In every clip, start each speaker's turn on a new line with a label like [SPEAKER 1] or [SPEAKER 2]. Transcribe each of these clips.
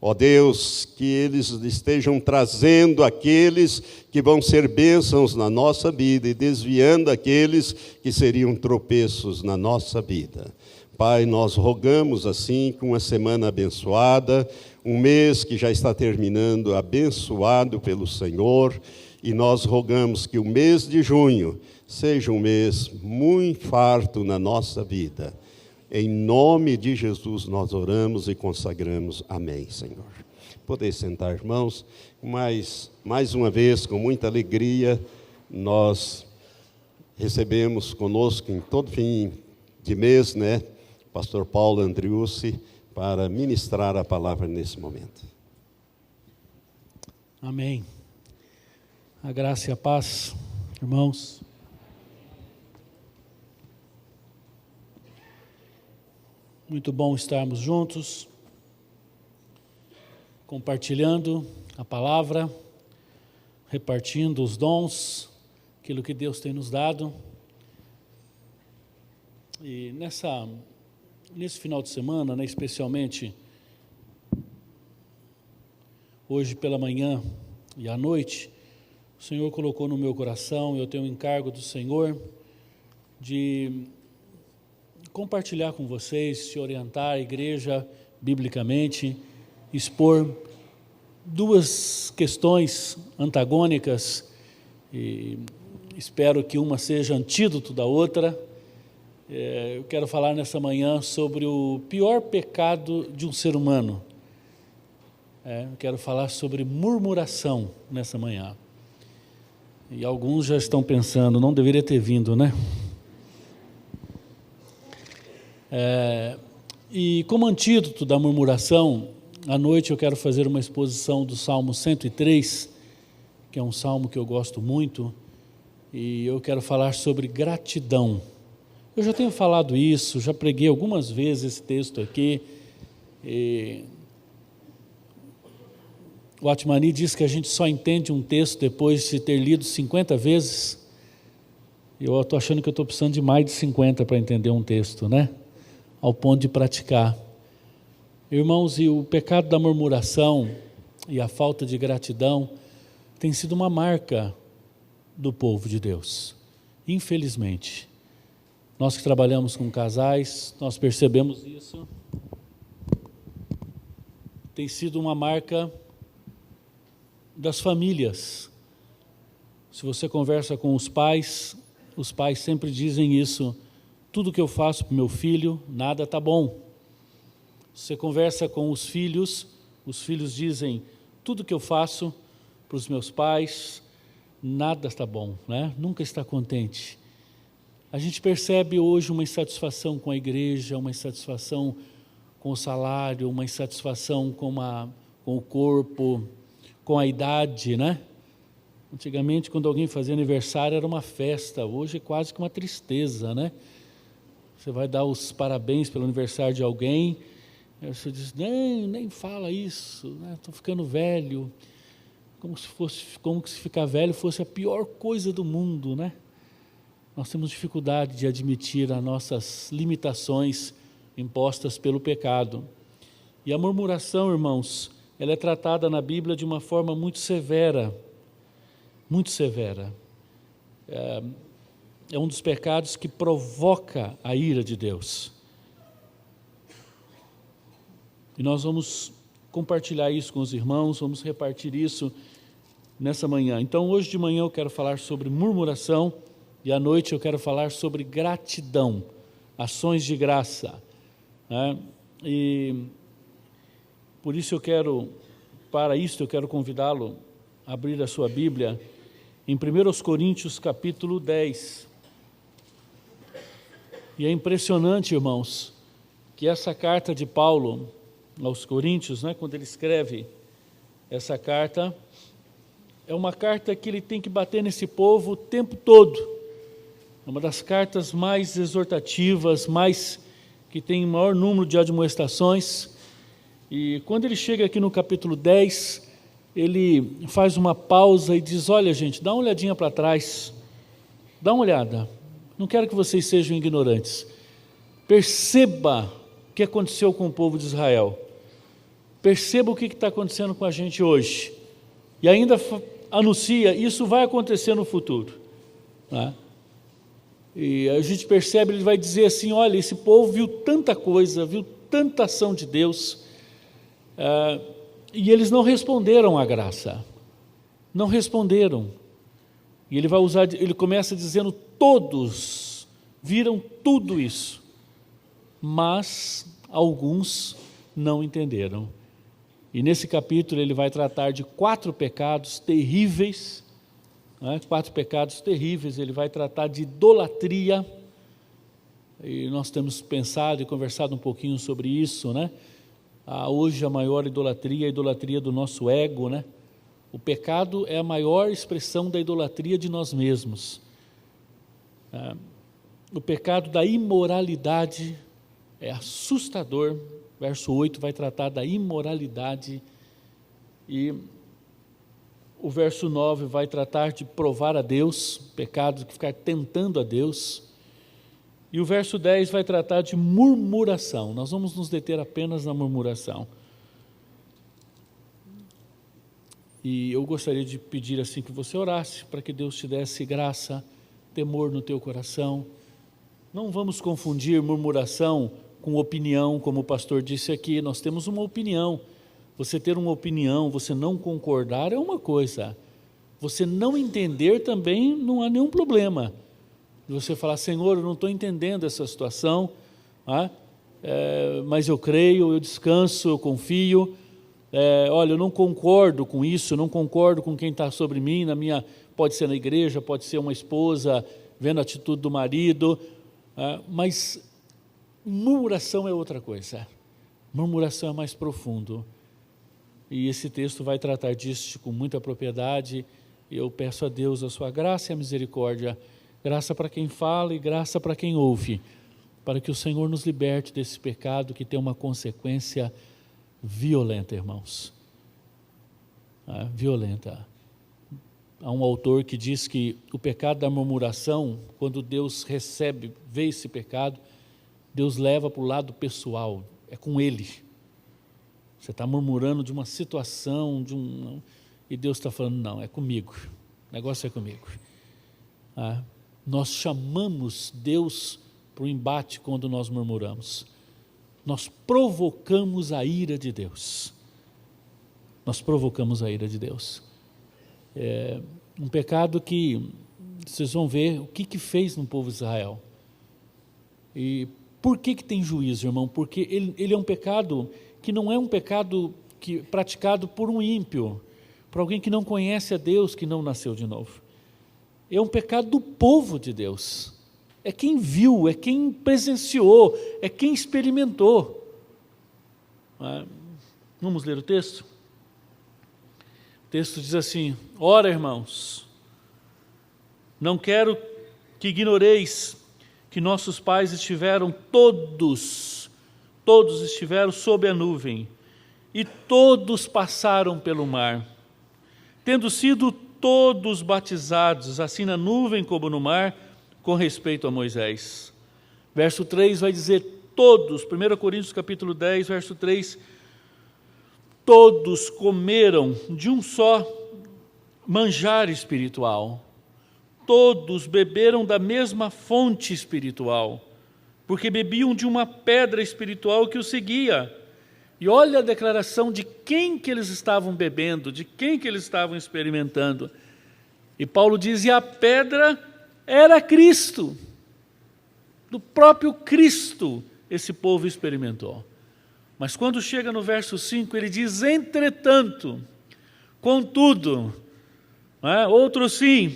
[SPEAKER 1] Ó Deus, que eles estejam trazendo aqueles que vão ser bênçãos na nossa vida e desviando aqueles que seriam tropeços na nossa vida. Pai, nós rogamos assim, com uma semana abençoada, um mês que já está terminando, abençoado pelo Senhor, e nós rogamos que o mês de junho seja um mês muito farto na nossa vida. Em nome de Jesus nós oramos e consagramos. Amém, Senhor. Poder sentar, irmãos, mais uma vez, com muita alegria, nós recebemos conosco em todo fim de mês, Pastor Paulo Andriussi, para ministrar a palavra nesse momento.
[SPEAKER 2] Amém. A graça e a paz, irmãos. Muito bom estarmos juntos, compartilhando a palavra, repartindo os dons, aquilo que Deus tem nos dado. E nesse final de semana, especialmente hoje pela manhã e à noite, o Senhor colocou no meu coração, eu tenho um encargo do Senhor de compartilhar com vocês, se orientar a igreja biblicamente, expor duas questões antagônicas, e espero que uma seja antídoto da outra. Eu quero falar nessa manhã sobre o pior pecado de um ser humano. Eu quero falar sobre murmuração nessa manhã. E alguns já estão pensando, não deveria ter vindo, E como antídoto da murmuração, à noite eu quero fazer uma exposição do Salmo 103, que é um salmo que eu gosto muito, e eu quero falar sobre gratidão. Eu já tenho falado isso, já preguei algumas vezes esse texto aqui. O Atmani diz que a gente só entende um texto depois de ter lido 50 vezes. Eu estou achando que eu estou precisando de mais de 50 para entender um texto, ao ponto de praticar. Irmãos, e o pecado da murmuração e a falta de gratidão tem sido uma marca do povo de Deus, infelizmente. Nós que trabalhamos com casais, nós percebemos isso. Tem sido uma marca das famílias. Se você conversa com os pais sempre dizem isso: tudo que eu faço para o meu filho, nada está bom. Você conversa com os filhos dizem: tudo que eu faço para os meus pais, nada está bom, Nunca está contente. A gente percebe hoje uma insatisfação com a igreja, uma insatisfação com o salário, uma insatisfação com o corpo, com a idade, Antigamente, quando alguém fazia aniversário, era uma festa. Hoje é quase que uma tristeza, Você vai dar os parabéns pelo aniversário de alguém, aí você diz: nem fala isso, estou ficando velho. Como se ficar velho fosse a pior coisa do mundo, Nós temos dificuldade de admitir as nossas limitações impostas pelo pecado. E a murmuração, irmãos, ela é tratada na Bíblia de uma forma muito severa. Muito severa. É um dos pecados que provoca a ira de Deus. E nós vamos compartilhar isso com os irmãos, vamos repartir isso nessa manhã. Então, hoje de manhã eu quero falar sobre murmuração e à noite eu quero falar sobre gratidão, ações de graça. E por isso eu quero convidá-lo a abrir a sua Bíblia em 1 Coríntios capítulo 10. E é impressionante, irmãos, que essa carta de Paulo aos Coríntios, quando ele escreve essa carta, é uma carta que ele tem que bater nesse povo o tempo todo. É uma das cartas mais exortativas, que tem maior número de admoestações. E quando ele chega aqui no capítulo 10, ele faz uma pausa e diz: olha, gente, dá uma olhadinha para trás, dá uma olhada, não quero que vocês sejam ignorantes, perceba o que aconteceu com o povo de Israel. perceba o que está acontecendo com a gente hoje. E ainda anuncia, isso vai acontecer no futuro. Né? E a gente percebe, ele vai dizer assim, olha, esse povo viu tanta coisa, viu tanta ação de Deus, e eles não responderam à graça. Não responderam. E ele começa dizendo, todos viram tudo isso, mas alguns não entenderam. E nesse capítulo ele vai tratar de 4 pecados terríveis, né? 4 pecados terríveis. Ele vai tratar de idolatria, e nós temos pensado e conversado um pouquinho sobre isso, né? Hoje a maior idolatria é a idolatria do nosso ego, né? O pecado é a maior expressão da idolatria de nós mesmos. O pecado da imoralidade é assustador. Verso 8 vai tratar da imoralidade, e o verso 9 vai tratar de provar a Deus, pecado de ficar tentando a Deus, e o verso 10 vai tratar de murmuração. Nós vamos nos deter apenas na murmuração. E eu gostaria de pedir assim que você orasse, para que Deus te desse graça, temor no teu coração. Não vamos confundir murmuração com opinião, como o pastor disse aqui. Nós temos uma opinião. Você ter uma opinião, você não concordar é uma coisa. Você não entender também não há nenhum problema. Você falar, Senhor, eu não estou entendendo essa situação, mas eu creio, eu descanso, eu confio. Olha, eu não concordo com isso, eu não concordo com quem está sobre mim, pode ser na igreja, pode ser uma esposa vendo a atitude do marido, mas murmuração é outra coisa. Murmuração é mais profundo. E esse texto vai tratar disso com muita propriedade. Eu peço a Deus a sua graça e a misericórdia, graça para quem fala e graça para quem ouve, para que o Senhor nos liberte desse pecado que tem uma consequência violenta, irmãos. Violenta. Há um autor que diz que o pecado da murmuração, quando Deus vê esse pecado, Deus leva para o lado pessoal, é com ele. Você está murmurando de uma situação, e Deus está falando, não, é comigo, o negócio é comigo. Nós chamamos Deus para o embate quando nós murmuramos. Nós provocamos a ira de Deus. Nós provocamos a ira de Deus. É um pecado que vocês vão ver o que fez no povo de Israel. E por que tem juízo, irmão? Porque ele é um pecado que não é um pecado praticado por um ímpio, por alguém que não conhece a Deus, que não nasceu de novo. É um pecado do povo de Deus. É quem viu, é quem presenciou, é quem experimentou. Vamos ler o texto? O texto diz assim, ora, irmãos, não quero que ignoreis que nossos pais estiveram todos estiveram sob a nuvem, e todos passaram pelo mar, tendo sido todos batizados, assim na nuvem como no mar, com respeito a Moisés. Verso 3 vai dizer todos, 1 Coríntios capítulo 10, verso 3, todos comeram de um só manjar espiritual, todos beberam da mesma fonte espiritual, porque bebiam de uma pedra espiritual que os seguia. E olha a declaração de quem que eles estavam bebendo, de quem que eles estavam experimentando. E Paulo diz, e a pedra era Cristo. Do próprio Cristo esse povo experimentou. Mas quando chega no verso 5, ele diz, entretanto, contudo, outro sim,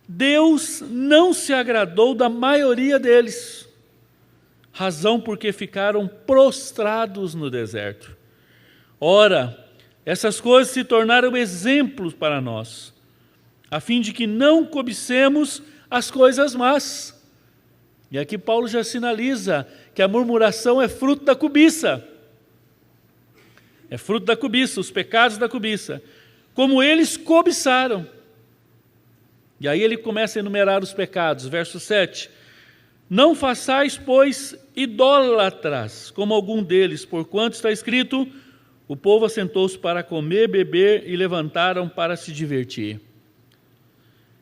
[SPEAKER 2] Deus não se agradou da maioria deles, razão porque ficaram prostrados no deserto. Ora, essas coisas se tornaram exemplos para nós, a fim de que não cobicemos as coisas más. E aqui Paulo já sinaliza que a murmuração é fruto da cobiça. É fruto da cobiça, os pecados da cobiça. Como eles cobiçaram. E aí ele começa a enumerar os pecados. Verso 7. Não façais, pois, idólatras, como algum deles, porquanto está escrito, O povo assentou-se para comer, beber e levantaram para se divertir.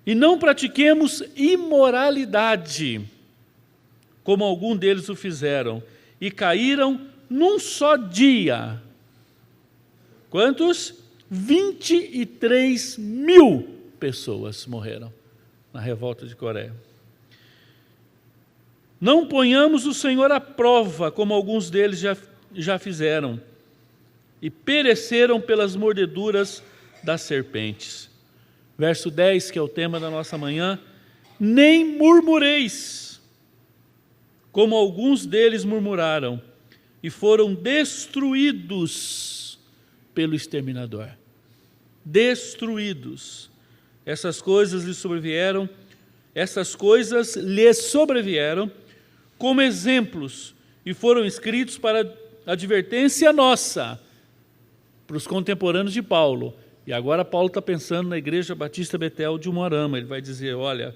[SPEAKER 2] E não pratiquemos imoralidade, como algum deles o fizeram, e caíram num só dia. Quantos? 23.000 pessoas morreram na revolta de Coré. Não ponhamos o Senhor à prova, como alguns deles já fizeram, e pereceram pelas mordeduras das serpentes. Verso 10, que é o tema da nossa manhã: nem murmureis, como alguns deles murmuraram, e foram destruídos pelo exterminador. Destruídos. Essas coisas lhes sobrevieram como exemplos e foram escritos para advertência nossa, para os contemporâneos de Paulo. E agora Paulo está pensando na Igreja Batista Betel de Umuarama. Ele vai dizer, olha,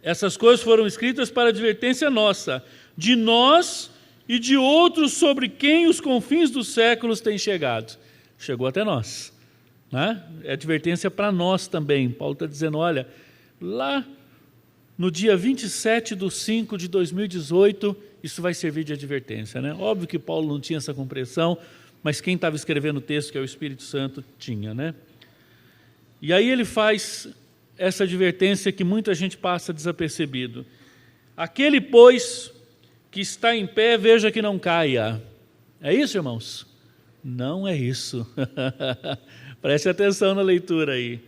[SPEAKER 2] essas coisas foram escritas para advertência nossa, de nós e de outros sobre quem os confins dos séculos têm chegado. Chegou até nós, né? É advertência para nós também. Paulo está dizendo, olha, lá no dia 27/5/2018, isso vai servir de advertência, né? Óbvio que Paulo não tinha essa compreensão, mas quem estava escrevendo o texto, que é o Espírito Santo, tinha, né? E aí ele faz essa advertência que muita gente passa desapercebido. Aquele, pois, que está em pé, veja que não caia. É isso, irmãos? Não é isso. Preste atenção na leitura aí.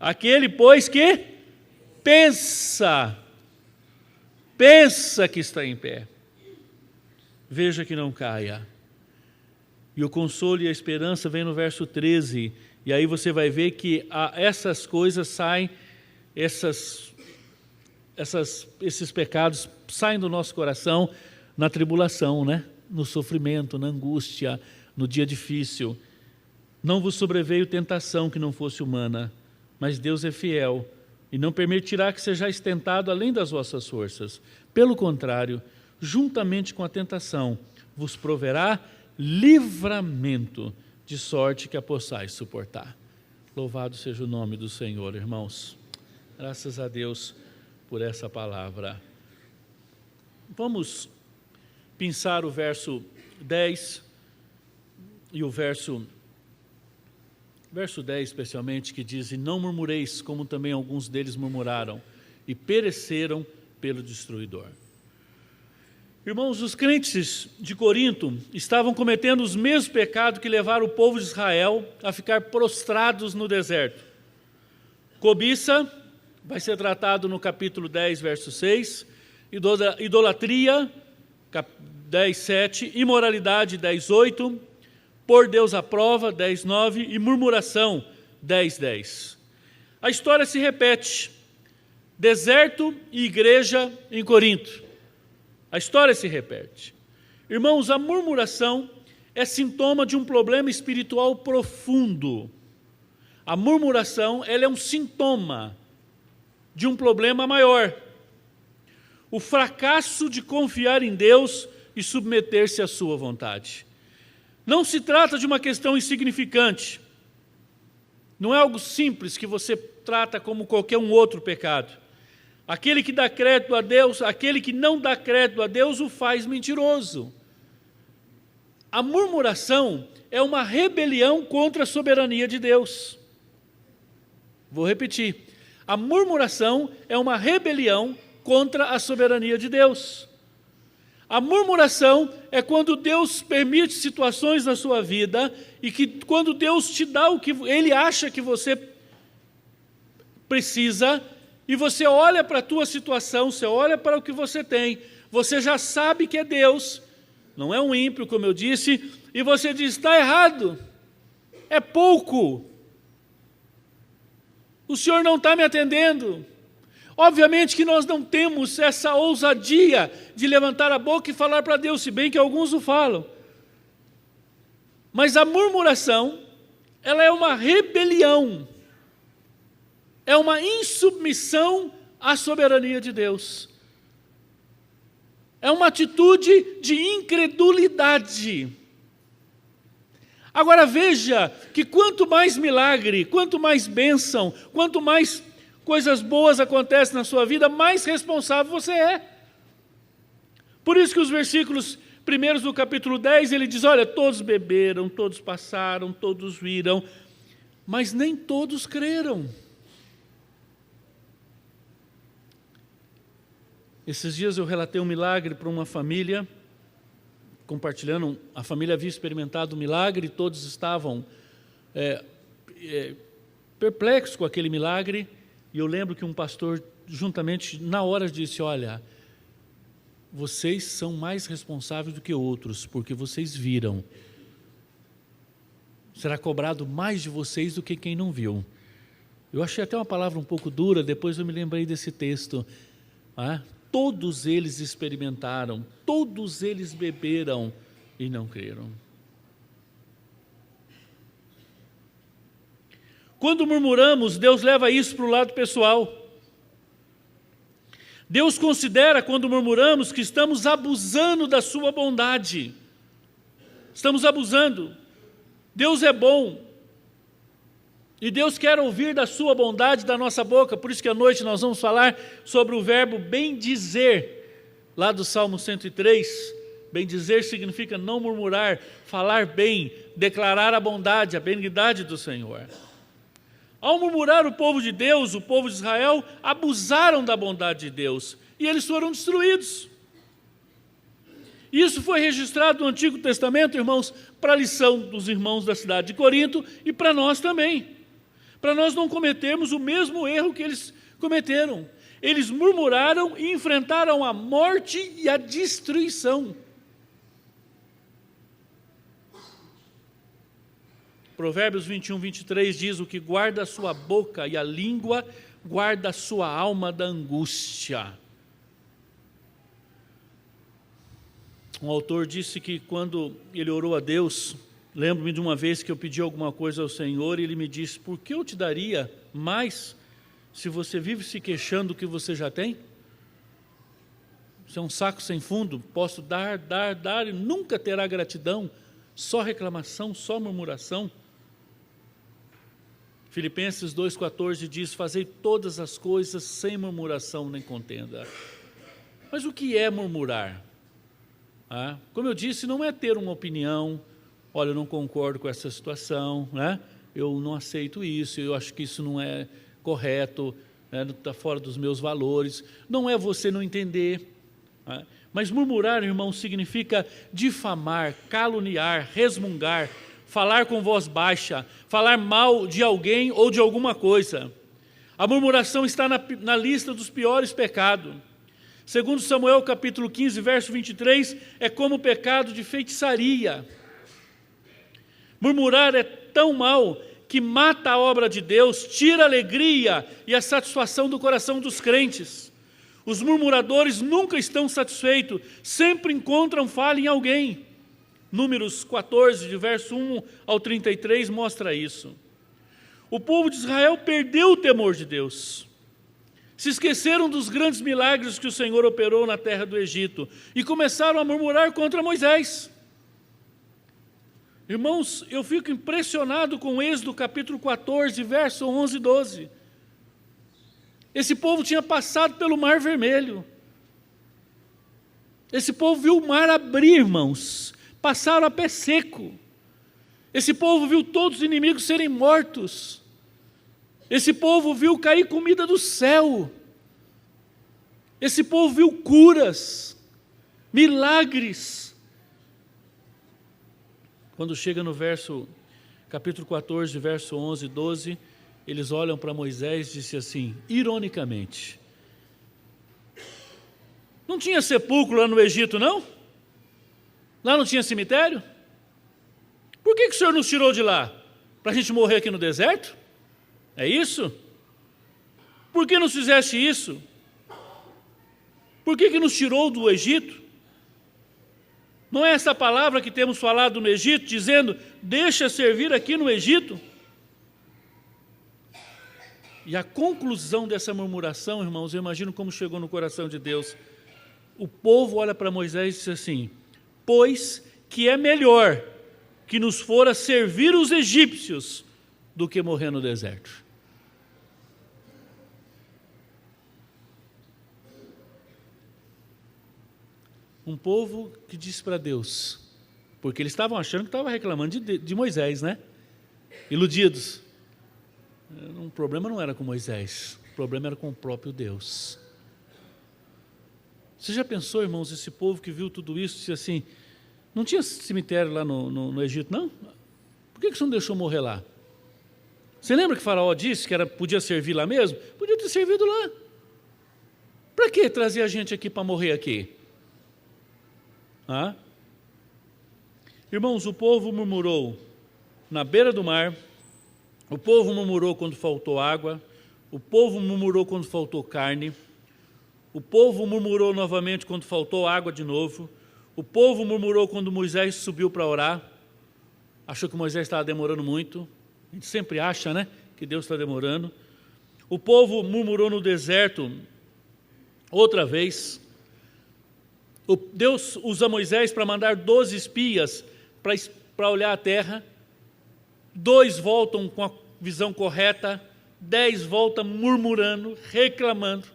[SPEAKER 2] Aquele, pois, que pensa que está em pé, veja que não caia. E o consolo e a esperança vem no verso 13, e aí você vai ver que essas coisas saem, esses pecados saem do nosso coração na tribulação, né? No sofrimento, na angústia, no dia difícil. Não vos sobreveio tentação que não fosse humana, mas Deus é fiel e não permitirá que sejais tentado além das vossas forças. Pelo contrário, juntamente com a tentação, vos proverá livramento, de sorte que a possais suportar. Louvado seja o nome do Senhor, irmãos. Graças a Deus por essa palavra. Vamos pensar o verso 10 e o verso 10 especialmente, que diz, e não murmureis, como também alguns deles murmuraram, e pereceram pelo destruidor. Irmãos, os crentes de Corinto estavam cometendo os mesmos pecados que levaram o povo de Israel a ficar prostrados no deserto. Cobiça, vai ser tratado no capítulo 10, verso 6, idolatria, 10, 7, imoralidade, 10, 8, por Deus à prova, 10, 9, e murmuração, 10, 10. A história se repete, deserto e igreja em Corinto. A história se repete. Irmãos, a murmuração é sintoma de um problema espiritual profundo. A murmuração, ela é um sintoma de um problema maior. O fracasso de confiar em Deus e submeter-se à sua vontade. Não se trata de uma questão insignificante. Não é algo simples que você trata como qualquer um outro pecado. Aquele que dá crédito a Deus, aquele que não dá crédito a Deus, o faz mentiroso. A murmuração é uma rebelião contra a soberania de Deus. Vou repetir. A murmuração é uma rebelião contra a soberania de Deus. A murmuração é quando Deus permite situações na sua vida e que quando Deus te dá o que Ele acha que você precisa, e você olha para a tua situação, você olha para o que você tem, você já sabe que é Deus, não é um ímpio, como eu disse, e você diz, está errado, é pouco, o Senhor não está me atendendo. Obviamente que nós não temos essa ousadia de levantar a boca e falar para Deus, se bem que alguns o falam. Mas a murmuração, ela é uma rebelião, é uma insubmissão à soberania de Deus. É uma atitude de incredulidade. Agora veja que quanto mais milagre, quanto mais bênção, quanto mais coisas boas acontecem na sua vida, mais responsável você é. Por isso que os versículos primeiros do capítulo 10, ele diz, olha, todos beberam, todos passaram, todos viram, mas nem todos creram. Esses dias eu relatei um milagre para uma família, compartilhando, a família havia experimentado um milagre, todos estavam perplexos com aquele milagre, e eu lembro que um pastor, juntamente, na hora disse, olha, vocês são mais responsáveis do que outros, porque vocês viram. Será cobrado mais de vocês do que quem não viu. Eu achei até uma palavra um pouco dura, depois eu me lembrei desse texto. Todos eles experimentaram, todos eles beberam e não creram. Quando murmuramos, Deus leva isso para o lado pessoal. Deus considera, quando murmuramos, que estamos abusando da sua bondade. Estamos abusando. Deus é bom. E Deus quer ouvir da sua bondade da nossa boca. Por isso que à noite nós vamos falar sobre o verbo bendizer, lá do Salmo 103. Bendizer significa não murmurar, falar bem, declarar a bondade, a benignidade do Senhor. Ao murmurar o povo de Deus, o povo de Israel, abusaram da bondade de Deus e eles foram destruídos. Isso foi registrado no Antigo Testamento, irmãos, para a lição dos irmãos da cidade de Corinto e para nós também. Para nós não cometermos o mesmo erro que eles cometeram. Eles murmuraram e enfrentaram a morte e a destruição. Provérbios 21, 23 diz, o que guarda a sua boca e a língua, guarda a sua alma da angústia. Um autor disse que quando ele orou a Deus, lembro-me de uma vez que eu pedi alguma coisa ao Senhor e ele me disse, por que eu te daria mais se você vive se queixando do que você já tem? Isso é um saco sem fundo, posso dar e nunca terá gratidão, só reclamação, só murmuração. Filipenses 2,14 diz, fazei todas as coisas sem murmuração nem contenda. Mas o que é murmurar? Como eu disse, não é ter uma opinião, olha, eu não concordo com essa situação, eu não aceito isso, eu acho que isso não é correto, está fora dos meus valores. Não é você não entender. Mas murmurar, irmão, significa difamar, caluniar, resmungar, falar com voz baixa, falar mal de alguém ou de alguma coisa. A murmuração está na lista dos piores pecados. Segundo Samuel capítulo 15, verso 23, é como o pecado de feitiçaria. Murmurar é tão mal que mata a obra de Deus, tira a alegria e a satisfação do coração dos crentes. Os murmuradores nunca estão satisfeitos, sempre encontram falha em alguém. Números 14, de verso 1 ao 33, mostra isso. O povo de Israel perdeu o temor de Deus. Se esqueceram dos grandes milagres que o Senhor operou na terra do Egito e começaram a murmurar contra Moisés. Irmãos, eu fico impressionado com Êxodo capítulo 14, verso 11 e 12. Esse povo tinha passado pelo Mar Vermelho. Esse povo viu o mar abrir, irmãos. Passaram a pé seco. Esse povo viu todos os inimigos serem mortos. Esse povo viu cair comida do céu. Esse povo viu curas, milagres. Quando chega no capítulo 14, verso 11 e 12, eles olham para Moisés e dizem assim, ironicamente, não tinha sepulcro lá no Egito, não? Lá não tinha cemitério? Por que o Senhor nos tirou de lá? Para a gente morrer aqui no deserto? É isso? Por que nos fizeste isso? Por que nos tirou do Egito? Não é essa palavra que temos falado no Egito, dizendo, deixa servir aqui no Egito? E a conclusão dessa murmuração, irmãos, eu imagino como chegou no coração de Deus. O povo olha para Moisés e diz assim, pois que é melhor que nos fora servir os egípcios do que morrer no deserto. Um povo que disse para Deus, porque eles estavam achando que estava reclamando de Moisés, né? Iludidos. O problema não era com Moisés, o problema era com o próprio Deus. Você já pensou, irmãos, esse povo que viu tudo isso, disse assim, não tinha cemitério lá no Egito, não? Por que você não deixou morrer lá? Você lembra que Faraó disse que podia servir lá mesmo? Podia ter servido lá. Para que trazer a gente aqui para morrer aqui? Ah? Irmãos, o povo murmurou na beira do mar, o povo murmurou quando faltou água, o povo murmurou quando faltou carne, o povo murmurou novamente quando faltou água de novo, o povo murmurou quando Moisés subiu para orar, achou que Moisés estava demorando muito, a gente sempre acha, né, que Deus está demorando. O povo murmurou no deserto outra vez. Deus usa Moisés para mandar 12 espias para olhar a terra, 2 voltam com a visão correta, 10 voltam murmurando, reclamando.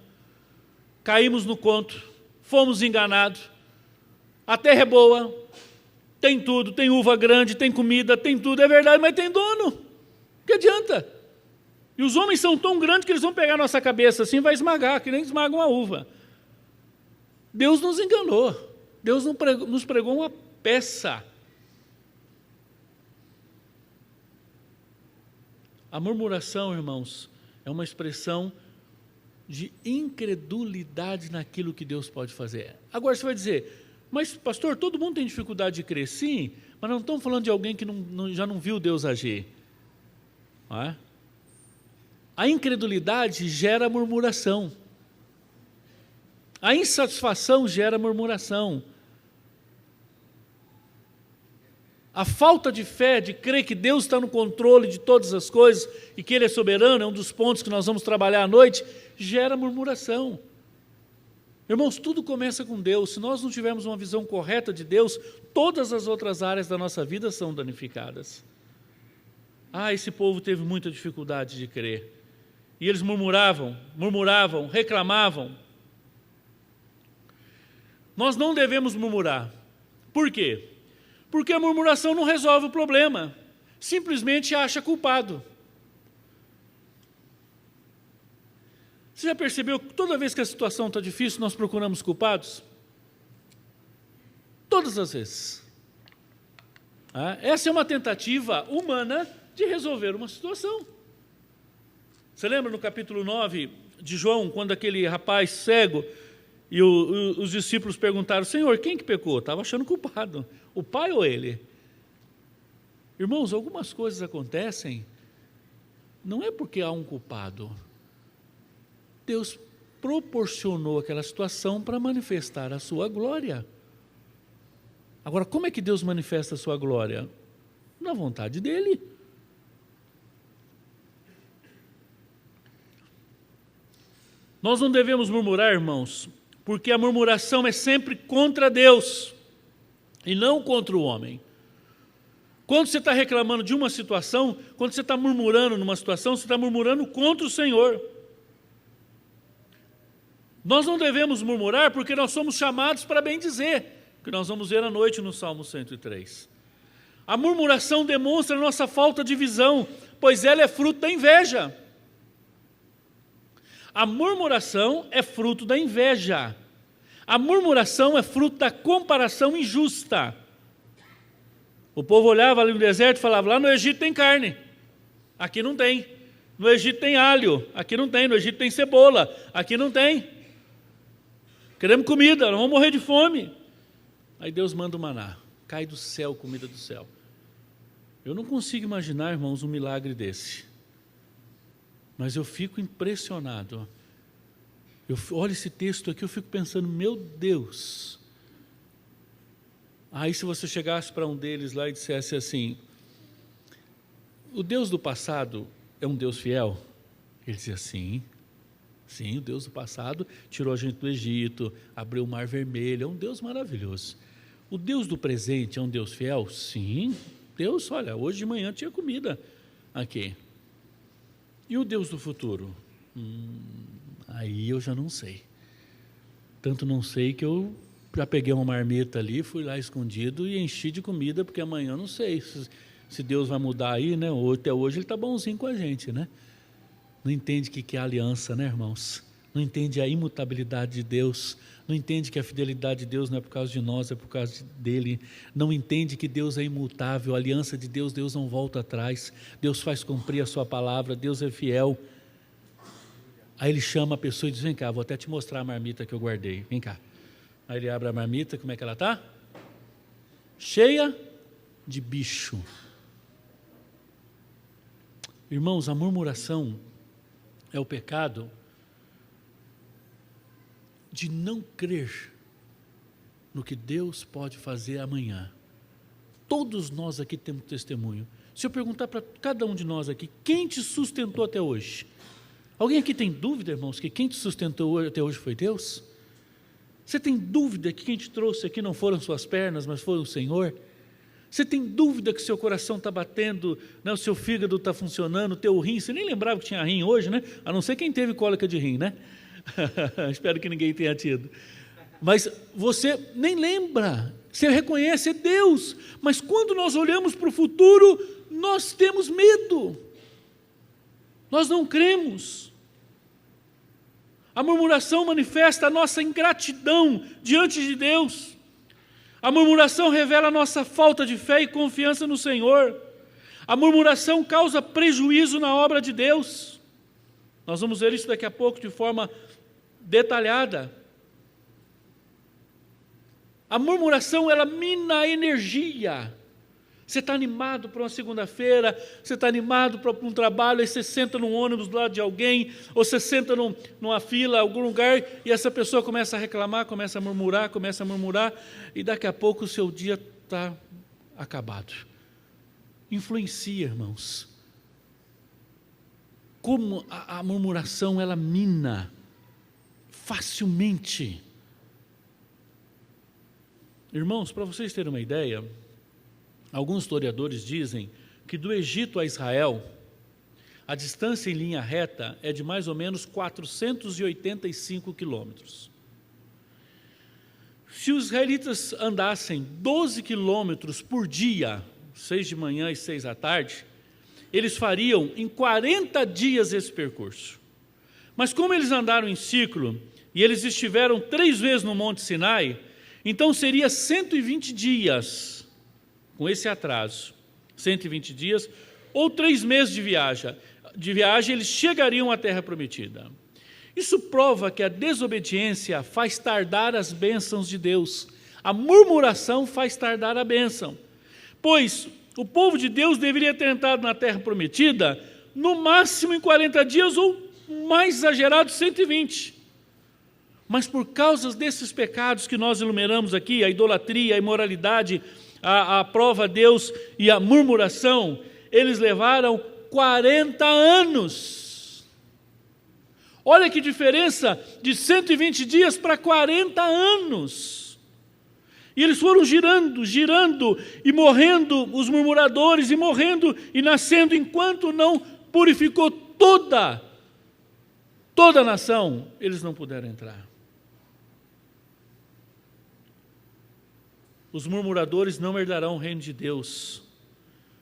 [SPEAKER 2] Caímos no conto, fomos enganados, a terra é boa, tem tudo, tem uva grande, tem comida, tem tudo, é verdade, mas tem dono, que adianta? E os homens são tão grandes que eles vão pegar nossa cabeça assim, vai esmagar, que nem esmagam a uva. Deus nos enganou, Deus nos pregou uma peça. A murmuração, irmãos, é uma expressão de incredulidade naquilo que Deus pode fazer. Agora você vai dizer, mas pastor, todo mundo tem dificuldade de crer, sim, mas não estamos falando de alguém que já não viu Deus agir. Não é? A incredulidade gera murmuração. A insatisfação gera murmuração. A falta de fé, de crer que Deus está no controle de todas as coisas e que Ele é soberano, é um dos pontos que nós vamos trabalhar à noite, gera murmuração. Irmãos, tudo começa com Deus. Se nós não tivermos uma visão correta de Deus, todas as outras áreas da nossa vida são danificadas. Esse povo teve muita dificuldade de crer. E eles murmuravam, reclamavam. Nós não devemos murmurar. Por quê? Porque a murmuração não resolve o problema. Simplesmente acha culpado. Você já percebeu que toda vez que a situação está difícil, nós procuramos culpados? Todas as vezes. Essa é uma tentativa humana de resolver uma situação. Você lembra no capítulo 9 de João, quando aquele rapaz cego e os discípulos perguntaram, Senhor, quem que pecou? Estava achando culpado, o pai ou ele? Irmãos, algumas coisas acontecem, não é porque há um culpado. Deus proporcionou aquela situação para manifestar a sua glória. Agora, como é que Deus manifesta a sua glória? Na vontade dele. Nós não devemos murmurar, irmãos, porque a murmuração é sempre contra Deus e não contra o homem. Quando você está reclamando de uma situação, quando você está murmurando numa situação, você está murmurando contra o Senhor. Nós não devemos murmurar porque nós somos chamados para bem dizer, que nós vamos ver à noite no Salmo 103. A murmuração demonstra a nossa falta de visão, pois ela é fruto da inveja. A murmuração é fruto da inveja. A murmuração é fruto da comparação injusta. O povo olhava ali no deserto e falava, lá no Egito tem carne, aqui não tem. No Egito tem alho, aqui não tem. No Egito tem cebola, aqui não tem. Queremos comida, não vamos morrer de fome. Aí Deus manda o maná, cai do céu, comida do céu. Eu não consigo imaginar, irmãos, um milagre desse. Mas eu fico impressionado. Eu olho esse texto aqui, eu fico pensando, meu Deus. Aí se você chegasse para um deles lá e dissesse assim, o Deus do passado é um Deus fiel? Ele dizia, sim, o Deus do passado tirou a gente do Egito, abriu o Mar Vermelho, é um Deus maravilhoso. O Deus do presente é um Deus fiel? Sim, Deus, olha, hoje de manhã tinha comida aqui. E o Deus do futuro? Aí eu já não sei. Tanto não sei que eu já peguei uma marmita ali, fui lá escondido e enchi de comida, porque amanhã eu não sei se Deus vai mudar aí, né? Até hoje ele está bonzinho com a gente, né? Não entende o que é aliança, né, irmãos? Não entende a imutabilidade de Deus, não entende que a fidelidade de Deus não é por causa de nós, é por causa dele, não entende que Deus é imutável, a aliança de Deus, Deus não volta atrás, Deus faz cumprir a sua palavra, Deus é fiel. Aí ele chama a pessoa e diz, vem cá, vou até te mostrar a marmita que eu guardei, vem cá. Aí ele abre a marmita, como é que ela está? Cheia de bicho. Irmãos, a murmuração é o pecado de não crer no que Deus pode fazer amanhã. Todos nós aqui temos testemunho. Se eu perguntar para cada um de nós aqui, quem te sustentou até hoje? Alguém aqui tem dúvida, irmãos, que quem te sustentou até hoje foi Deus? Você tem dúvida que quem te trouxe aqui não foram suas pernas, mas foi o Senhor? Você tem dúvida que seu coração está batendo, né, o seu fígado está funcionando, o teu rim, você nem lembrava que tinha rim hoje, né? A não ser quem teve cólica de rim, né? Espero que ninguém tenha tido. Mas você nem lembra, você reconhece, é Deus. Mas quando nós olhamos para o futuro, nós temos medo. Nós não cremos. A murmuração manifesta a nossa ingratidão diante de Deus. A murmuração revela a nossa falta de fé e confiança no Senhor. A murmuração causa prejuízo na obra de Deus. Nós vamos ver isso daqui a pouco de forma detalhada. A murmuração, ela mina a energia. Você está animado para uma segunda-feira, você está animado para um trabalho, aí você senta num ônibus do lado de alguém, ou você senta numa fila, em algum lugar, e essa pessoa começa a reclamar, começa a murmurar, e daqui a pouco o seu dia está acabado. Influencia, irmãos. Como a murmuração, ela mina facilmente. Irmãos, para vocês terem uma ideia, alguns historiadores dizem que do Egito a Israel, a distância em linha reta é de mais ou menos 485 quilômetros. Se os israelitas andassem 12 quilômetros por dia, 6 de manhã e 6 à tarde, eles fariam em 40 dias esse percurso. Mas como eles andaram em ciclo, e eles estiveram 3 vezes no Monte Sinai, então seria 120 dias, com esse atraso, 120 dias, ou 3 meses de viagem, eles chegariam à Terra Prometida. Isso prova que a desobediência faz tardar as bênçãos de Deus, a murmuração faz tardar a bênção, pois o povo de Deus deveria ter entrado na Terra Prometida, no máximo em 40 dias, ou mais exagerado, 120. Mas por causa desses pecados que nós enumeramos aqui, a idolatria, a imoralidade, a prova a Deus e a murmuração, eles levaram 40 anos. Olha que diferença de 120 dias para 40 anos. E eles foram girando e morrendo os murmuradores, e morrendo e nascendo, enquanto não purificou toda a nação, eles não puderam entrar. Os murmuradores não herdarão o reino de Deus.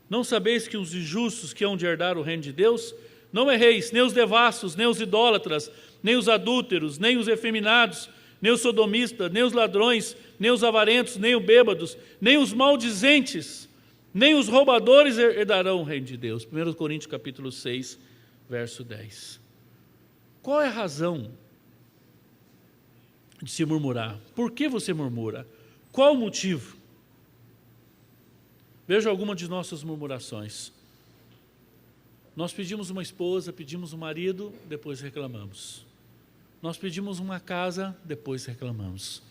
[SPEAKER 2] Não sabeis que os injustos que hão de herdar o reino de Deus? Não erreis, nem os devassos, nem os idólatras, nem os adúlteros, nem os efeminados, nem os sodomistas, nem os ladrões, nem os avarentos, nem os bêbados, nem os maldizentes, nem os roubadores herdarão o reino de Deus. 1 Coríntios capítulo 6, verso 10. Qual é a razão de se murmurar? Por que você murmura? Qual o motivo? Veja alguma de nossas murmurações. Nós pedimos uma esposa, pedimos um marido, depois reclamamos. Nós pedimos uma casa, depois reclamamos.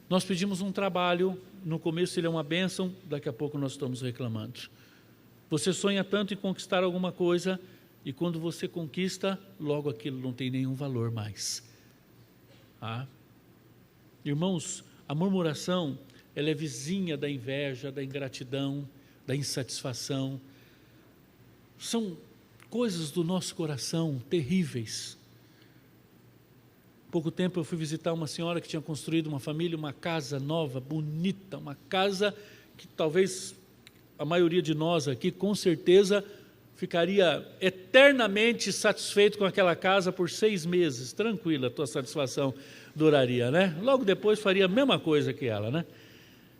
[SPEAKER 2] Nós pedimos um trabalho, no começo ele é uma bênção, daqui a pouco nós estamos reclamando. Você sonha tanto em conquistar alguma coisa, e quando você conquista, logo aquilo não tem nenhum valor mais. Irmãos, a murmuração, ela é vizinha da inveja, da ingratidão, da insatisfação. São coisas do nosso coração terríveis. Há pouco tempo eu fui visitar uma senhora que tinha construído uma família, uma casa nova, bonita, uma casa que talvez a maioria de nós aqui, com certeza, ficaria eternamente satisfeito com aquela casa por 6 meses, tranquila, a tua satisfação duraria, né? Logo depois faria a mesma coisa que ela, né?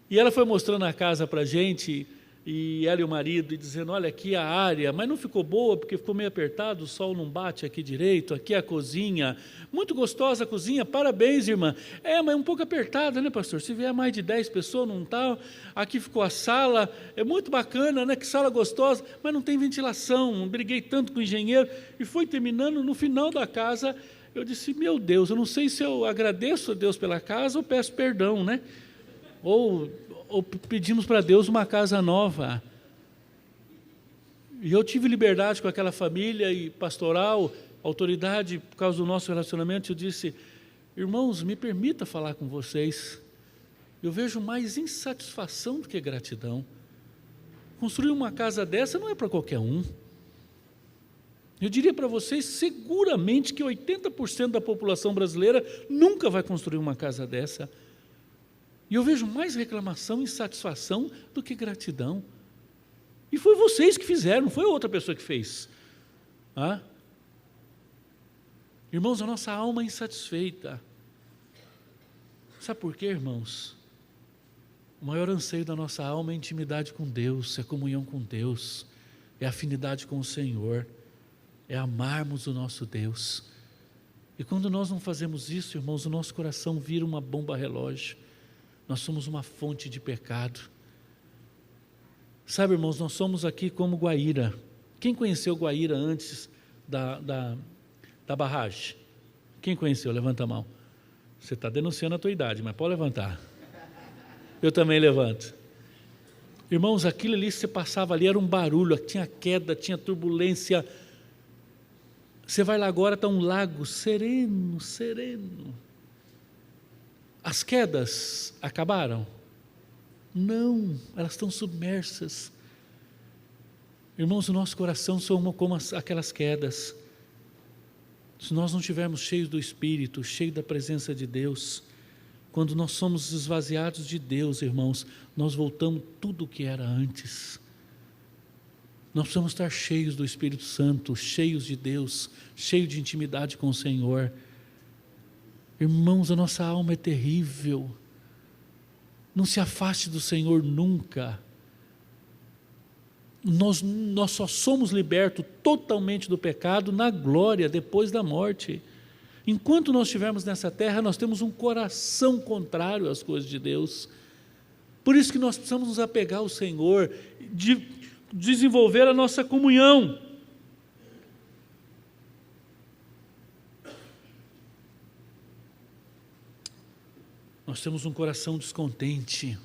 [SPEAKER 2] E ela foi mostrando a casa para a gente, e ela e o marido, e dizendo, olha aqui a área, mas não ficou boa porque ficou meio apertado, o sol não bate aqui direito, aqui a cozinha, muito gostosa a cozinha, parabéns, irmã. Mas um pouco apertada, né, pastor? Se vier mais de 10 pessoas, não está. Aqui ficou a sala, é muito bacana, né? Que sala gostosa, mas não tem ventilação. Briguei tanto com o engenheiro, e foi terminando, no final da casa, eu disse, meu Deus, eu não sei se eu agradeço a Deus pela casa ou peço perdão, né? Ou pedimos para Deus uma casa nova. E eu tive liberdade com aquela família e pastoral, autoridade, por causa do nosso relacionamento, eu disse, irmãos, me permita falar com vocês, eu vejo mais insatisfação do que gratidão. Construir uma casa dessa não é para qualquer um. Eu diria para vocês, seguramente que 80% da população brasileira nunca vai construir uma casa dessa. E eu vejo mais reclamação e insatisfação do que gratidão. E foi vocês que fizeram, não foi outra pessoa que fez. Irmãos, a nossa alma é insatisfeita. Sabe por quê, irmãos? O maior anseio da nossa alma é intimidade com Deus, é comunhão com Deus, é afinidade com o Senhor, é amarmos o nosso Deus. E quando nós não fazemos isso, irmãos, o nosso coração vira uma bomba relógio. Nós somos uma fonte de pecado. Sabe, irmãos, nós somos aqui como Guaíra. Quem conheceu Guaíra antes da barragem? Quem conheceu? Levanta a mão. Você está denunciando a tua idade, mas pode levantar. Eu também levanto. Irmãos, aquilo ali, você passava ali, era um barulho, tinha queda, tinha turbulência. Você vai lá agora, está um lago sereno, sereno. As quedas acabaram? Não, elas estão submersas. Irmãos, o nosso coração são como aquelas quedas. Se nós não estivermos cheios do Espírito, cheios da presença de Deus, quando nós somos esvaziados de Deus, irmãos, nós voltamos tudo o que era antes. Nós precisamos estar cheios do Espírito Santo, cheios de Deus, cheios de intimidade com o Senhor. Irmãos, a nossa alma é terrível. Não se afaste do Senhor nunca. Nós só somos libertos totalmente do pecado na glória, depois da morte. Enquanto nós estivermos nessa terra, nós temos um coração contrário às coisas de Deus. Por isso que nós precisamos nos apegar ao Senhor, desenvolver a nossa comunhão. Nós temos um coração descontente.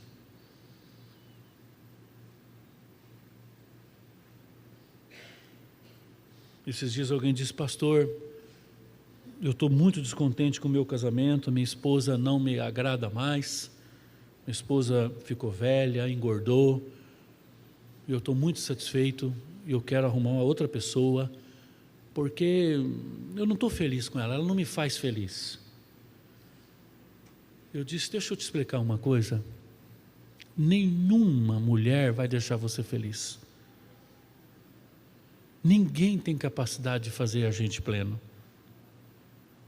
[SPEAKER 2] Esses dias alguém disse, pastor, eu estou muito descontente com o meu casamento, minha esposa não me agrada mais, minha esposa ficou velha, engordou, eu estou muito satisfeito e eu quero arrumar uma outra pessoa, porque eu não estou feliz com ela, ela não me faz feliz. Eu disse, deixa eu te explicar uma coisa, nenhuma mulher vai deixar você feliz. Ninguém tem capacidade de fazer a gente pleno.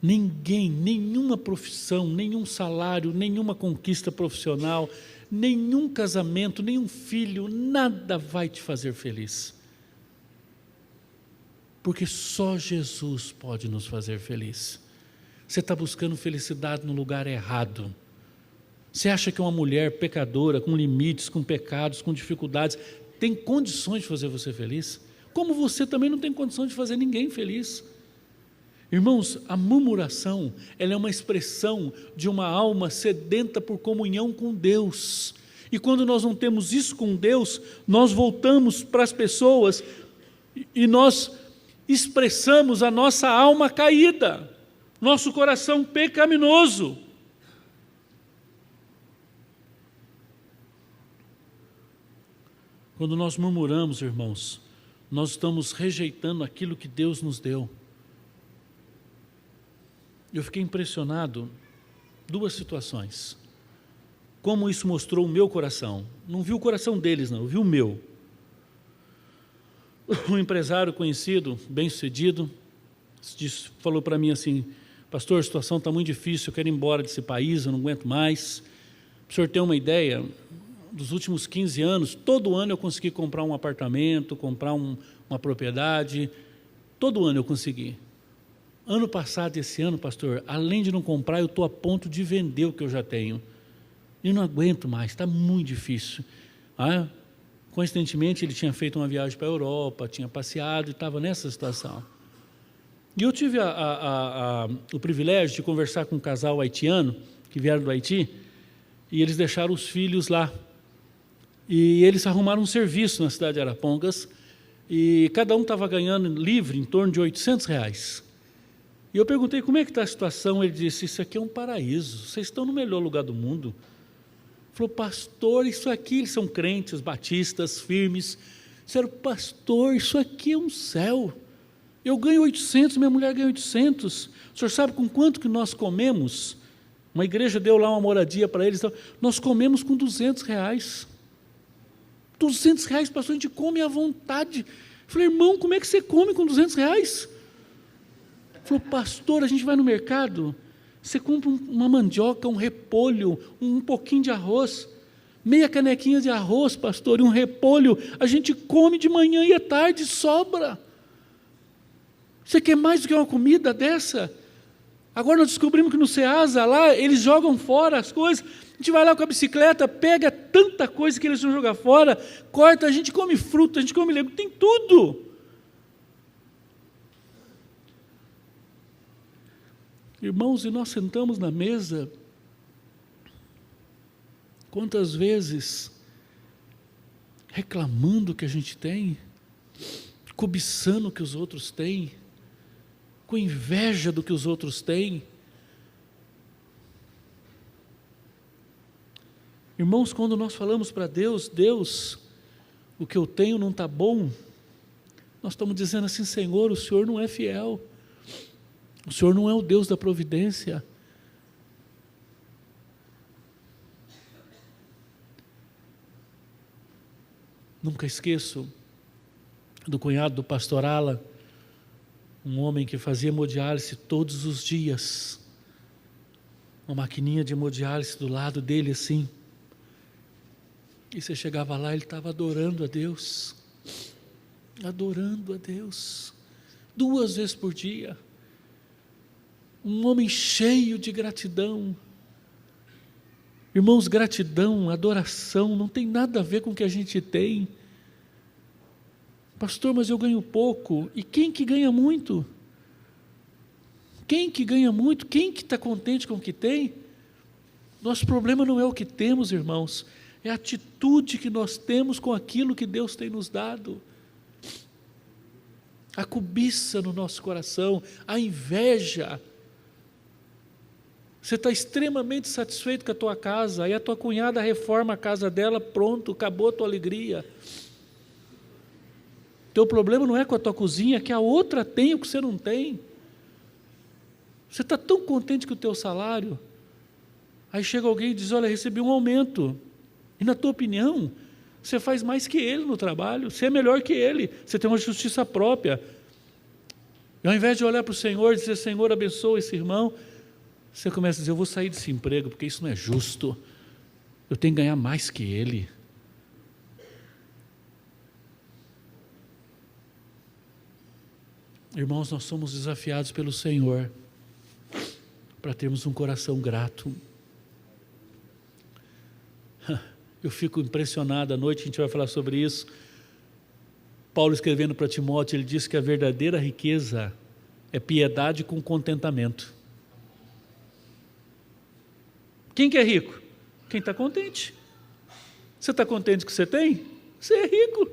[SPEAKER 2] Ninguém, nenhuma profissão, nenhum salário, nenhuma conquista profissional, nenhum casamento, nenhum filho, nada vai te fazer feliz. Porque só Jesus pode nos fazer feliz. Você está buscando felicidade no lugar errado. Você acha que uma mulher pecadora, com limites, com pecados, com dificuldades, tem condições de fazer você feliz? Como você também não tem condição de fazer ninguém feliz. Irmãos, a murmuração, ela é uma expressão de uma alma sedenta por comunhão com Deus. E quando nós não temos isso com Deus, nós voltamos para as pessoas e nós expressamos a nossa alma caída, nosso coração pecaminoso. Quando nós murmuramos, irmãos, nós estamos rejeitando aquilo que Deus nos deu. Eu fiquei impressionado, duas situações. Como isso mostrou o meu coração. Não vi o coração deles, não, eu vi o meu. Um empresário conhecido, bem-sucedido, falou para mim assim: pastor, a situação está muito difícil, eu quero ir embora desse país, eu não aguento mais. Para o senhor ter uma ideia, dos últimos 15 anos, todo ano eu consegui comprar um apartamento, comprar uma propriedade, todo ano eu consegui. Ano passado, esse ano, pastor, além de não comprar, eu estou a ponto de vender o que eu já tenho. E não aguento mais, está muito difícil. Coincidentemente, ele tinha feito uma viagem para a Europa, tinha passeado e estava nessa situação. E eu tive o privilégio de conversar com um casal haitiano, que vieram do Haiti, e eles deixaram os filhos lá. E eles arrumaram um serviço na cidade de Arapongas, e cada um estava ganhando livre em torno de R$800. E eu perguntei, como é que está a situação? Ele disse, isso aqui é um paraíso, vocês estão no melhor lugar do mundo. Ele falou, pastor, isso aqui, eles são crentes, batistas, firmes. Disseram, pastor, isso aqui é um céu. Eu ganho 800, minha mulher ganha 800. O senhor sabe com quanto que nós comemos? Uma igreja deu lá uma moradia para eles. Nós comemos com R$200. R$200, pastor, a gente come à vontade. Eu falei, irmão, como é que você come com R$200? Ele falou, pastor, a gente vai no mercado, você compra uma mandioca, um repolho, um pouquinho de arroz, meia canequinha de arroz, pastor, e um repolho, a gente come de manhã e à tarde, sobra. Você quer mais do que uma comida dessa? Agora nós descobrimos que no Ceasa, lá, eles jogam fora as coisas, a gente vai lá com a bicicleta, pega tanta coisa que eles vão jogar fora, corta, a gente come fruta, a gente come legume, tem tudo. Irmãos, e nós sentamos na mesa, quantas vezes reclamando o que a gente tem, cobiçando o que os outros têm, com inveja do que os outros têm. Irmãos, quando nós falamos para Deus, Deus, o que eu tenho não está bom, nós estamos dizendo assim, Senhor, o Senhor não é fiel. O Senhor não é o Deus da providência. Nunca esqueço do cunhado do pastor Ala, um homem que fazia hemodiálise todos os dias. Uma maquininha de hemodiálise do lado dele assim. E você chegava lá, ele estava adorando a Deus. Adorando a Deus. 2 vezes por dia. Um homem cheio de gratidão. Irmãos, gratidão, adoração, não tem nada a ver com o que a gente tem. Pastor, mas eu ganho pouco. E quem que ganha muito? Quem que ganha muito? Quem que está contente com o que tem? Nosso problema não é o que temos, irmãos, é a atitude que nós temos com aquilo que Deus tem nos dado. A cobiça no nosso coração, a inveja. Você está extremamente satisfeito com a tua casa, aí a tua cunhada reforma a casa dela, pronto, acabou a tua alegria. Teu problema não é com a tua cozinha, que a outra tem o que você não tem. Você está tão contente com o teu salário, aí chega alguém e diz, olha, recebi um aumento, e na tua opinião, você faz mais que ele no trabalho, você é melhor que ele, você tem uma justiça própria. E ao invés de olhar para o Senhor e dizer, Senhor, abençoa esse irmão, você começa a dizer, eu vou sair desse emprego, porque isso não é justo, eu tenho que ganhar mais que ele. Irmãos, nós somos desafiados pelo Senhor para termos um coração grato. Eu fico impressionado, à noite a gente vai falar sobre isso. Paulo escrevendo para Timóteo, ele diz que a verdadeira riqueza é piedade com contentamento. Quem que é rico? Quem está contente. Você está contente com o que você tem? Você é rico.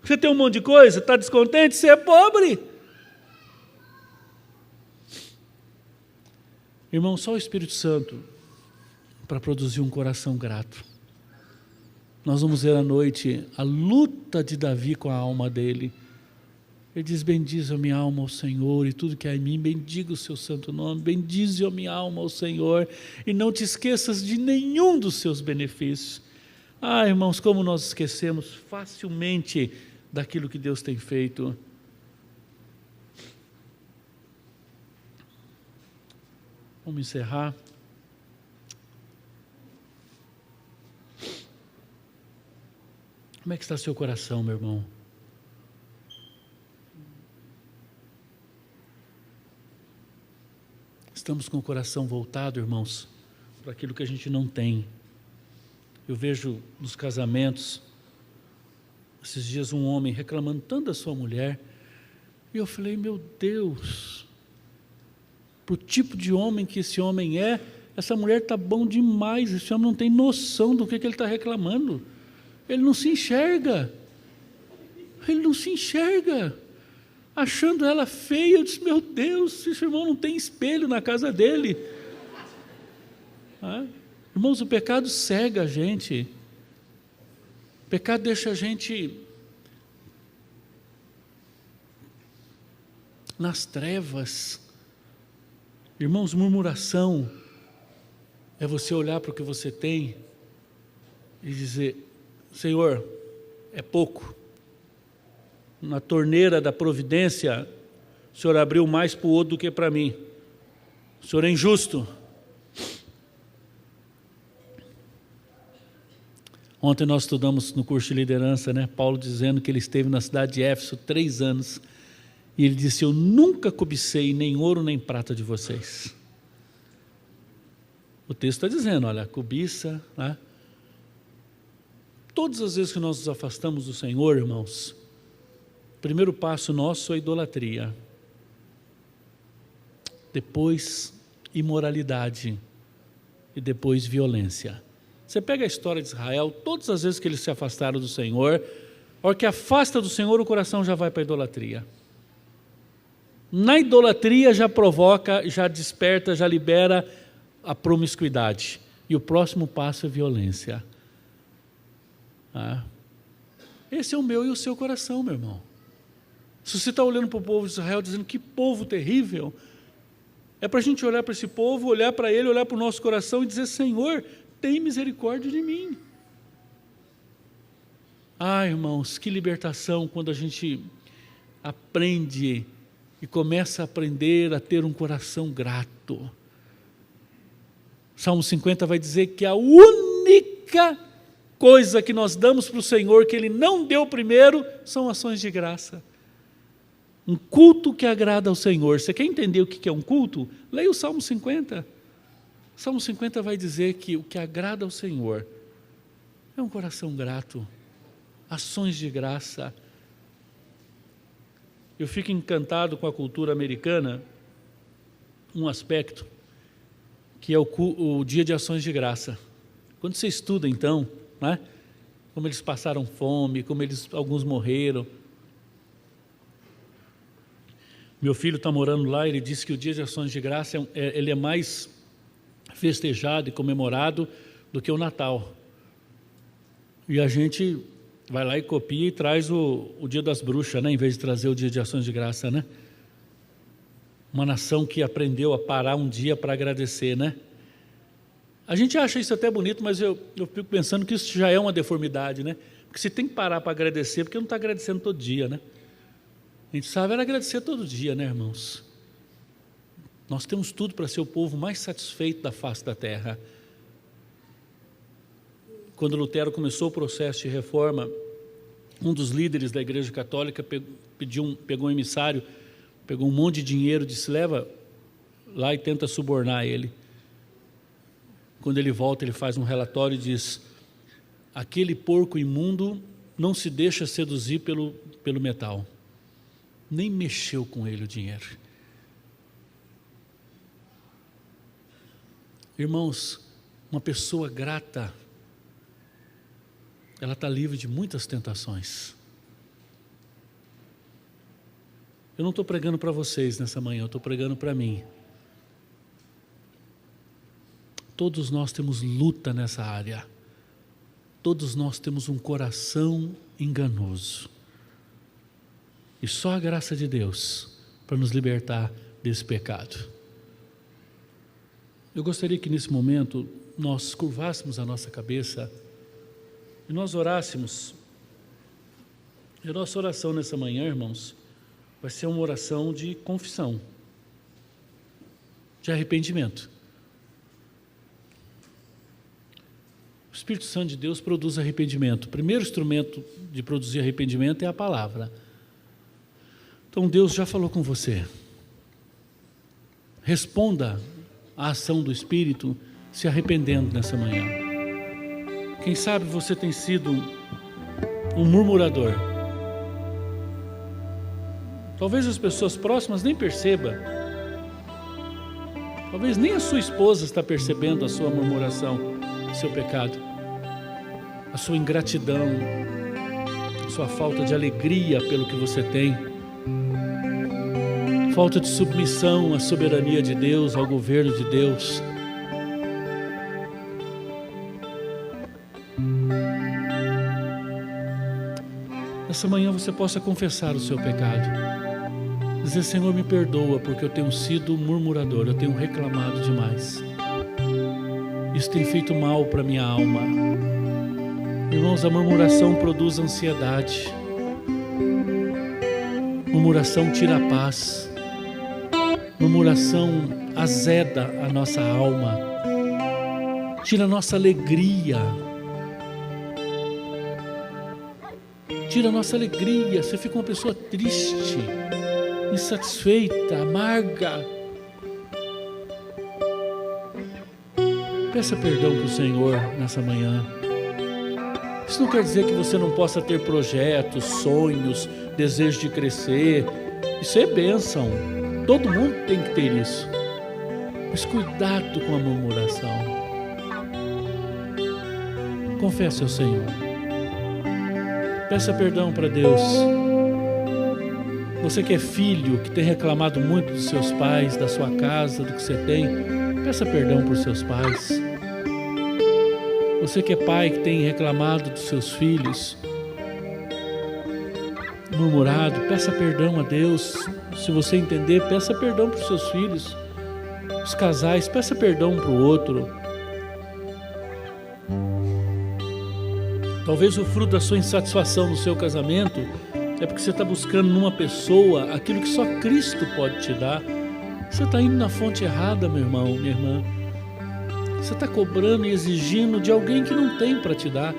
[SPEAKER 2] Você tem um monte de coisa, está descontente? Você é pobre. Irmão, só o Espírito Santo para produzir um coração grato. nós vamos ver à noite a luta de Davi com a alma dele. Ele diz: bendize a minha alma ao Senhor, e tudo que há em mim, bendiga o seu santo nome. Bendize a minha alma ao Senhor, e não te esqueças de nenhum dos seus benefícios. Ah, irmãos, como nós esquecemos facilmente daquilo que Deus tem feito. Vamos encerrar. Como é que está seu coração, meu irmão? Estamos com o coração voltado, irmãos, para aquilo que a gente não tem. Eu vejo nos casamentos, esses dias, um homem reclamando tanto da sua mulher, e eu falei: meu Deus, para o tipo de homem que esse homem é, essa mulher está bom demais, esse homem não tem noção do que ele está reclamando. Ele não se enxerga, achando ela feia. Eu disse: meu Deus, esse irmão não tem espelho na casa dele. Irmãos, o pecado cega a gente, o pecado deixa a gente nas trevas. Irmãos, murmuração é você olhar para o que você tem e dizer: Senhor, é pouco. Na torneira da providência, o Senhor abriu mais para o outro do que para mim. O Senhor é injusto. Ontem nós estudamos no curso de liderança, Paulo dizendo que ele esteve na cidade de Éfeso 3 anos, e ele disse: eu nunca cobicei nem ouro nem prata de vocês. O texto está dizendo, olha, cobiça, Todas as vezes que nós nos afastamos do Senhor, irmãos, o primeiro passo nosso é a idolatria, depois imoralidade e depois violência. Você pega a história de Israel, todas as vezes que eles se afastaram do Senhor, a hora que afasta do Senhor, o coração já vai para a idolatria. Na idolatria já provoca, já desperta, já libera a promiscuidade. E o próximo passo é violência. Esse é o meu e o seu coração, meu irmão. Se você está olhando para o povo de Israel dizendo: que povo terrível, é para a gente olhar para esse povo, olhar para ele, olhar para o nosso coração e dizer: Senhor, tem misericórdia de mim. Irmãos, que libertação quando a gente aprende e começa a aprender a ter um coração grato. Salmo 50 vai dizer que a única coisa que nós damos para o Senhor, que Ele não deu primeiro, são ações de graça. Um culto que agrada ao Senhor. Você quer entender o que é um culto? Leia o Salmo 50. O Salmo 50 vai dizer que o que agrada ao Senhor é um coração grato, ações de graça. Eu fico encantado com a cultura americana, um aspecto, que é o dia de ações de graça. Quando você estuda, então, como eles passaram fome, como alguns morreram. Meu filho está morando lá, ele disse que o dia de ações de graça ele é mais festejado e comemorado do que o Natal. E a gente vai lá e copia e traz o dia das bruxas, em vez de trazer o dia de ações de graça, Uma nação que aprendeu a parar um dia para agradecer, A gente acha isso até bonito, mas eu fico pensando que isso já é uma deformidade, Porque se tem que parar para agradecer, porque não está agradecendo todo dia, A gente sabe era agradecer todo dia, irmãos? Nós temos tudo para ser o povo mais satisfeito da face da terra. Quando Lutero começou o processo de reforma, um dos líderes da Igreja Católica pegou um emissário, pegou um monte de dinheiro, disse: leva lá e tenta subornar ele. Quando ele volta, ele faz um relatório e diz: aquele porco imundo não se deixa seduzir pelo metal. Nem mexeu com ele o dinheiro. Irmãos, uma pessoa grata, ela está livre de muitas tentações. Eu não estou pregando para vocês nessa manhã, eu estou pregando para mim. Todos nós temos luta nessa área. todos nós temos um coração enganoso. E só a graça de Deus para nos libertar desse pecado. Eu gostaria que nesse momento nós curvássemos a nossa cabeça e nós orássemos. E a nossa oração nessa manhã, irmãos, vai ser uma oração de confissão, de arrependimento. O Espírito Santo de Deus produz arrependimento. O primeiro instrumento de produzir arrependimento é a palavra. Então Deus já falou com você. Responda à ação do Espírito se arrependendo nessa manhã. Quem sabe você tem sido um murmurador. Talvez as pessoas próximas nem percebam. Talvez nem a sua esposa está percebendo a sua murmuração, o seu pecado, a sua ingratidão, a sua falta de alegria pelo que você tem, falta de submissão à soberania de Deus, ao governo de Deus. Nessa manhã você possa confessar o seu pecado. Dizer: Senhor, me perdoa porque eu tenho sido murmurador, eu tenho reclamado demais. Isso tem feito mal para minha alma. Irmãos, a murmuração produz ansiedade. Murmuração tira a paz. Murmuração azeda a nossa alma. Tira a nossa alegria. Tira a nossa alegria. Você fica uma pessoa triste, insatisfeita, amarga. Peça perdão para o Senhor nessa manhã. Isso não quer dizer que você não possa ter projetos, sonhos, desejo de crescer. Isso é bênção. Todo mundo tem que ter isso. Mas cuidado com a murmuração. Confesse ao Senhor. Peça perdão para Deus. Você que é filho, que tem reclamado muito dos seus pais, da sua casa, do que você tem, peça perdão por seus pais. Você que é pai, que tem reclamado dos seus filhos, murmurado, peça perdão a Deus. Se você entender, peça perdão para os seus filhos. Os casais, peça perdão para o outro. Talvez o fruto da sua insatisfação no seu casamento é porque você está buscando numa pessoa aquilo que só Cristo pode te dar. Você está indo na fonte errada, meu irmão, minha irmã. Você está cobrando e exigindo de alguém que não tem para te dar.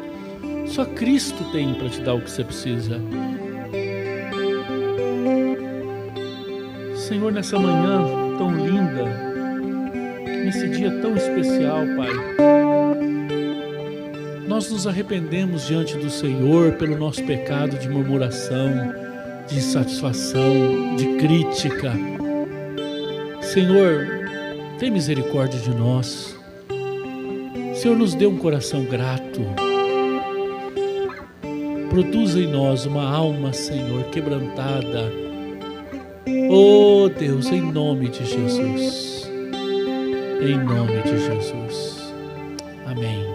[SPEAKER 2] Só Cristo tem para te dar o que você precisa. Senhor, nessa manhã tão linda, nesse dia tão especial, Pai, nós nos arrependemos diante do Senhor pelo nosso pecado de murmuração, de insatisfação, de crítica. Senhor, tem misericórdia de nós. Senhor, nos dê um coração grato. Produza em nós uma alma, Senhor, quebrantada. Oh Deus, em nome de Jesus. Em nome de Jesus. Amém.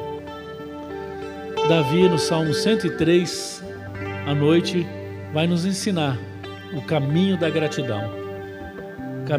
[SPEAKER 2] Davi, no Salmo 103, à noite, vai nos ensinar o caminho da gratidão.